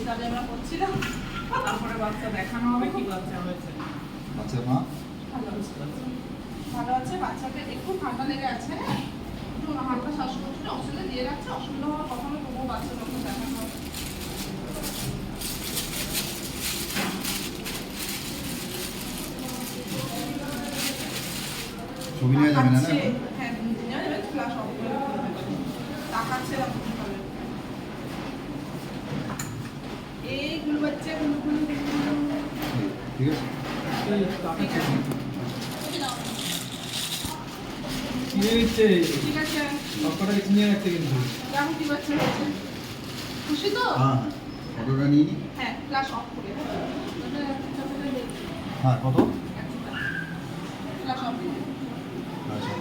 তাহলে আমরা করছিলাম, তারপরে বাচ্চা দেখানো হবে কি বাচ্চা হয়েছে। বাচ্চার মা ভালো আছে, ভালো আছে। বাচ্চাকে একটু ঠান্ডা লেগে আছে, একটু হালকা শ্বাসকষ্ট, অক্সিজেন দিয়ে রাখছে। অসুবিধা হওয়ার কথা নয়, তবুও বাচ্চা যখন দেখানো হবে। ছবি নেওয়া যাবে না না তাকাচ্ছে, এখন? হ্যাঁ নেওয়া যাবে, ফ্ল্যাশ অফ করে তাকাচ্ছে না ভাবে। এই গুলো বাচ্চা গুলো গুলো ঠিক আছে ঠিক আছে, কি হয়েছে? ঠিক আছে। সবকটা কিছু নিয়ে রাখতে কিন্তু দেখো কি বাচ্চা হয়েছে, খুশি তো? হ্যাঁ ফটোটা নিয়ে নি। হ্যাঁ ফ্ল্যাশ অফ করে হ্যাঁ কত ফ্ল্যাশ অফ করে আচ্ছা